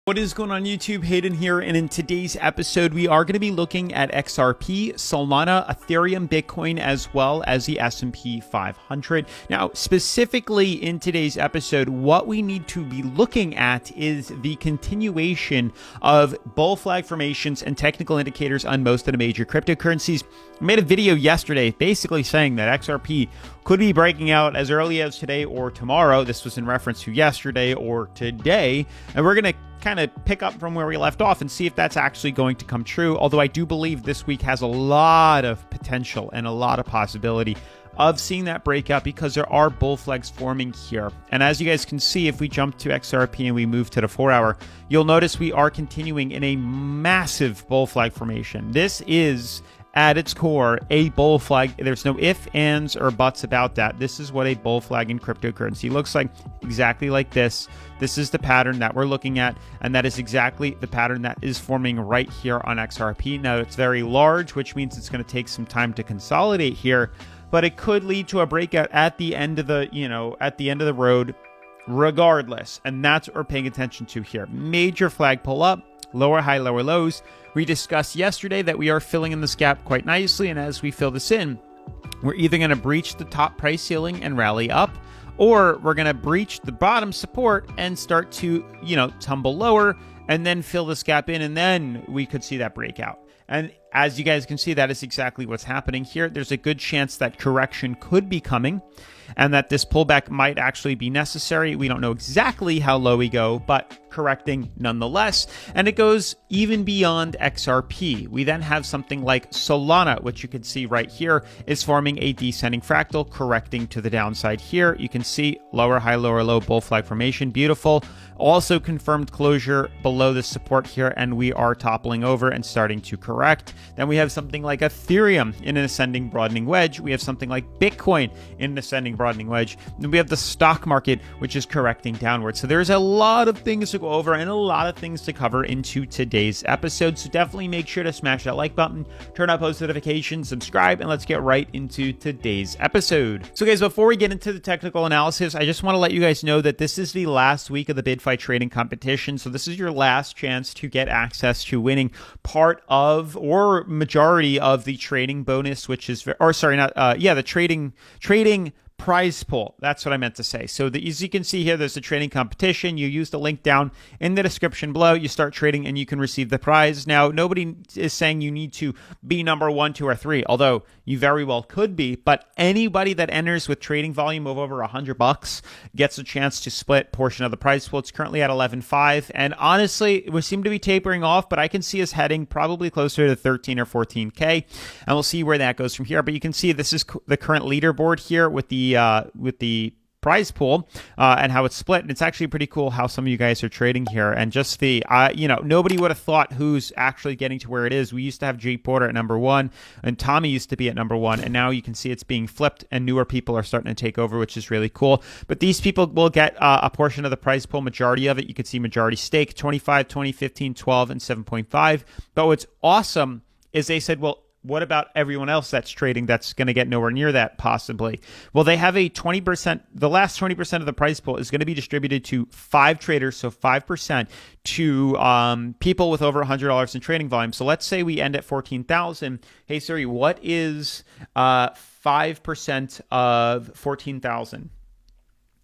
What is going on YouTube? Hayden here, and in today's episode we are going to be looking at XRP, Solana, Ethereum, Bitcoin, as well as the S&P 500. Now, specifically in today's episode, what we need to be looking at is the continuation of bull flag formations and technical indicators on most of the major cryptocurrencies. I made a video yesterday basically saying that XRP could be breaking out as early as today or tomorrow. This was in reference to yesterday or today, and we're going to kind of pick up from where we left off and see if that's actually going to come true. Although I do believe this week has a lot of potential and a lot of possibility of seeing that breakout because there are bull flags forming here. And as you guys can see, if we jump to XRP and we move to the 4-hour, you'll notice we are continuing in a massive bull flag formation. This is at its core a bull flag. There's no ifs, ands, or buts about that. This is what a bull flag in cryptocurrency looks like, exactly like this. This is the pattern that we're looking at, and that is exactly the pattern that is forming right here on XRP. Now, it's very large, which means it's going to take some time to consolidate here, but it could lead to a breakout at the end of the, at the end of the road regardless. And that's what we're paying attention to here. Major flag pull up, lower high, lower lows. We discussed yesterday that we are filling in this gap quite nicely, and as we fill this in, we're either going to breach the top price ceiling and rally up, or we're going to breach the bottom support and start to, tumble lower and then fill this gap in, and then we could see that breakout. And as you guys can see, that is exactly what's happening here. There's a good chance that correction could be coming and that this pullback might actually be necessary. We don't know exactly how low we go, but correcting nonetheless. And it goes even beyond XRP. We then have something like Solana, which you can see right here is forming a descending fractal, correcting to the downside here. You can see lower high, lower low, bull flag formation. Beautiful. Also confirmed closure below the support here, and we are toppling over and starting to correct. Then we have something like Ethereum in an ascending broadening wedge. We have something like Bitcoin in an ascending broadening wedge. Then we have the stock market, which is correcting downward. So there's a lot of things to go over and a lot of things to cover into today's episode. So definitely make sure to smash that like button, turn on post notifications, subscribe, and let's get right into today's episode. So guys, before we get into the technical analysis, I just want to let you guys know that this is the last week of the BidFi trading competition. So this is your last chance to get access to winning part of or majority of the trading bonus, which is, the trading prize pool. That's what I meant to say. So as you can see here, there's a trading competition. You use the link down in the description below. You start trading and you can receive the prize. Now, nobody is saying you need to be number 1, 2, or 3, although you very well could be. But anybody that enters with trading volume of over $100 gets a chance to split portion of the prize pool. It's currently at 11.5, and honestly, we seem to be tapering off, but I can see us heading probably closer to 13 or 14K, and we'll see where that goes from here. But you can see this is the current leaderboard here with the prize pool and how it's split. And it's actually pretty cool how some of you guys are trading here. And just the, nobody would have thought who's actually getting to where it is. We used to have Jay Porter at number 1, and Tommy used to be at number 1. And now you can see it's being flipped and newer people are starting to take over, which is really cool. But these people will get a portion of the prize pool, majority of it. You can see majority stake, 25, 20, 15, 12, and 7.5. But what's awesome is they said, well, what about everyone else that's trading that's going to get nowhere near that possibly? Well, they have a 20%, the last 20% of the price pool is going to be distributed to 5 traders, so 5% to people with over $100 in trading volume. So let's say we end at 14,000. Hey Siri, what is 5% of 14,000?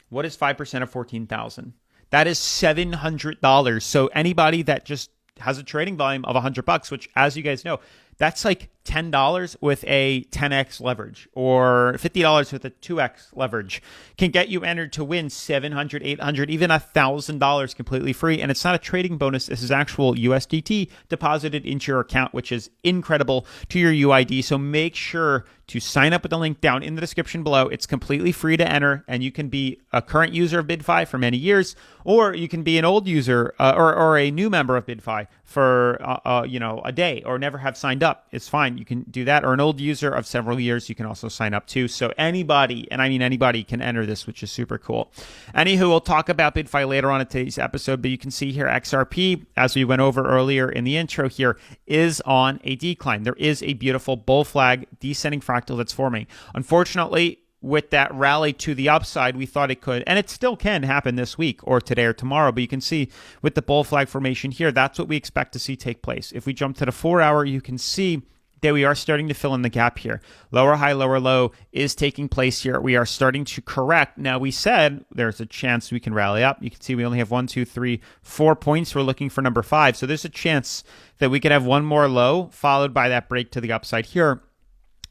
What is 5% of 14,000? That is $700. So anybody that just has a trading volume of $100, which, as you guys know, that's like $10 with a 10x leverage, or $50 with a 2x leverage, can get you entered to win $700, $800, even $1,000 completely free. And it's not a trading bonus. This is actual USDT deposited into your account, which is incredible to your UID. So make sure to sign up with the link down in the description below. It's completely free to enter, and you can be a current user of BidFi for many years, or you can be an old user or a new member of BidFi for a day, or never have signed up. It's fine. You can do that, or an old user of several years. You can also sign up too. So anybody, and I mean anybody, can enter this, which is super cool. Anywho, we'll talk about BidFi later on in today's episode, but you can see here XRP, as we went over earlier in the intro here, is on a decline. There is a beautiful bull flag descending fractal that's forming. Unfortunately, with that rally to the upside, we thought it could, and it still can happen this week or today or tomorrow, but you can see with the bull flag formation here, that's what we expect to see take place. If we jump to the 4-hour, you can see that we are starting to fill in the gap here. Lower high, lower low is taking place here. We are starting to correct. Now, we said there's a chance we can rally up. You can see we only have 1, 2, 3, 4 points. We're looking for number 5. So there's a chance that we could have one more low followed by that break to the upside here.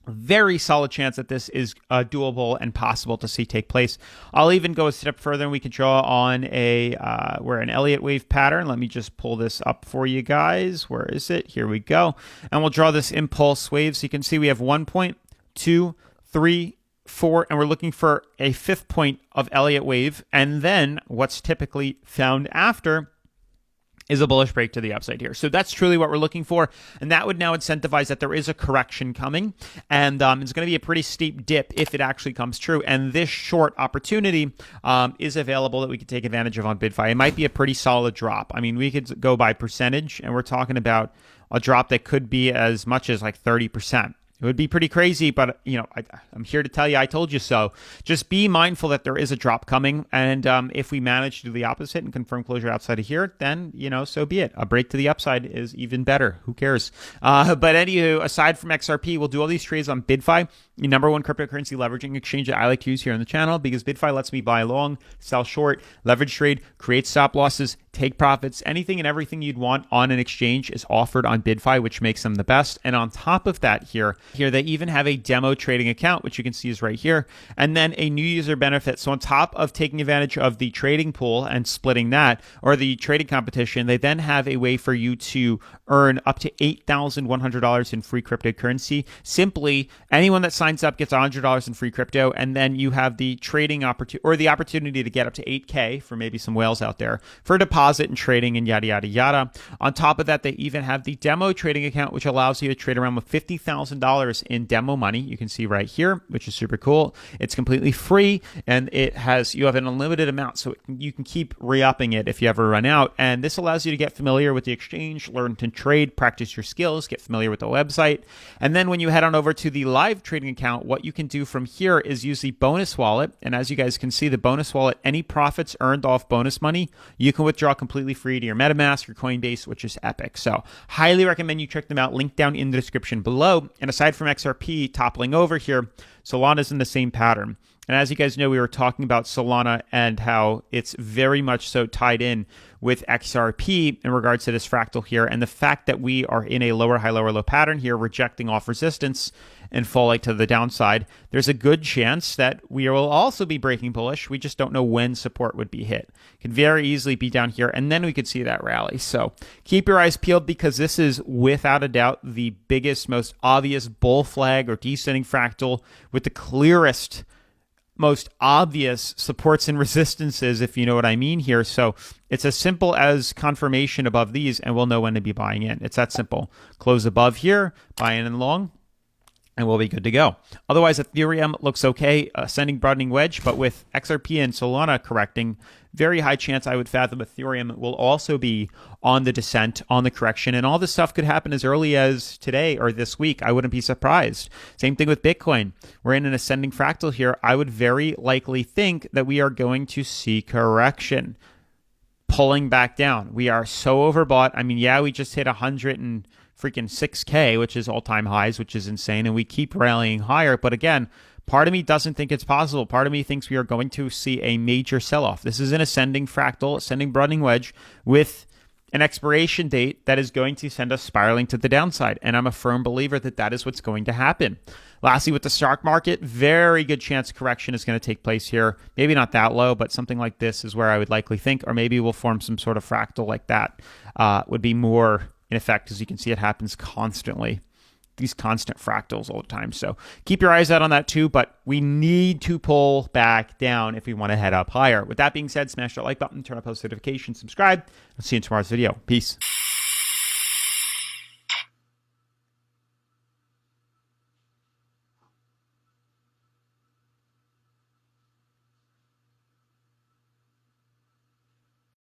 Very solid chance that this is doable and possible to see take place. I'll even go a step further and we could draw on we're an Elliott wave pattern. Let me just pull this up for you guys. Where is it? Here we go. And we'll draw this impulse wave. So you can see we have 1 point, 2, 3, 4, and we're looking for a 5th point of Elliott wave. And then what's typically found after is a bullish break to the upside here. So that's truly what we're looking for. And that would now incentivize that there is a correction coming. And it's going to be a pretty steep dip if it actually comes true. And this short opportunity is available that we could take advantage of on BidFi. It might be a pretty solid drop. I mean, we could go by percentage, and we're talking about a drop that could be as much as like 30%. It would be pretty crazy, but I'm here to tell you I told you so. Just be mindful that there is a drop coming, and if we manage to do the opposite and confirm closure outside of here, then so be it. A break to the upside is even better. Who cares? But anywho, aside from XRP, we'll do all these trades on BidFi, the number one cryptocurrency leveraging exchange that I like to use here on the channel, because BidFi lets me buy long, sell short, leverage trade, create stop losses, take profits. Anything and everything you'd want on an exchange is offered on BidFi, which makes them the best. And on top of that, here they even have a demo trading account, which you can see is right here, and then a new user benefit. So on top of taking advantage of the trading pool and splitting that, or the trading competition, they then have a way for you to earn up to $8,100 in free cryptocurrency. Simply, anyone that signs up gets $100 in free crypto, and then you have the trading opportunity, or the opportunity to get up to 8K for maybe some whales out there for deposit and trading and yada, yada, yada. On top of that, they even have the demo trading account, which allows you to trade around with $50,000 in demo money. You can see right here, which is super cool. It's completely free, and you have an unlimited amount, so you can keep re-upping it if you ever run out. And this allows you to get familiar with the exchange, learn to trade, practice your skills, get familiar with the website. And then when you head on over to the live trading account, what you can do from here is use the bonus wallet. And as you guys can see, the bonus wallet, any profits earned off bonus money, you can withdraw completely free to your MetaMask or Coinbase, which is epic. So highly recommend you check them out. Link down in the description below. And aside from XRP toppling over here, Solana's in the same pattern. And as you guys know, we were talking about Solana and how it's very much so tied in with XRP in regards to this fractal here. And the fact that we are in a lower high, lower low pattern here, rejecting off resistance and falling to the downside, there's a good chance that we will also be breaking bullish. We just don't know when support would be hit. It could very easily be down here, and then we could see that rally. So keep your eyes peeled, because this is without a doubt the biggest, most obvious bull flag or descending fractal with the clearest, most obvious supports and resistances, if you know what I mean here. So it's as simple as confirmation above these, and we'll know when to be buying in. It's that simple. Close above here, buy in and long, and we'll be good to go. Otherwise, Ethereum looks okay, ascending broadening wedge, but with XRP and Solana correcting, very high chance I would fathom Ethereum will also be on the descent, on the correction, and all this stuff could happen as early as today or this week. I wouldn't be surprised. Same thing with Bitcoin. We're in an ascending fractal here. I would very likely think that we are going to see correction, pulling back down. We are so overbought. I mean, yeah, we just hit 106K, which is all-time highs, which is insane, and we keep rallying higher. But again, part of me doesn't think it's possible. Part of me thinks we are going to see a major sell-off. This is an ascending fractal, ascending broadening wedge with an expiration date that is going to send us spiraling to the downside. And I'm a firm believer that that is what's going to happen. Lastly, with the stock market, very good chance correction is going to take place here. Maybe not that low, but something like this is where I would likely think, or maybe we'll form some sort of fractal like that. Would be more in effect. As you can see, it happens constantly. These constant fractals all the time. So keep your eyes out on that too, but we need to pull back down if we want to head up higher. With that being said, smash that like button, turn on post notifications, subscribe. I'll see you in tomorrow's video. Peace.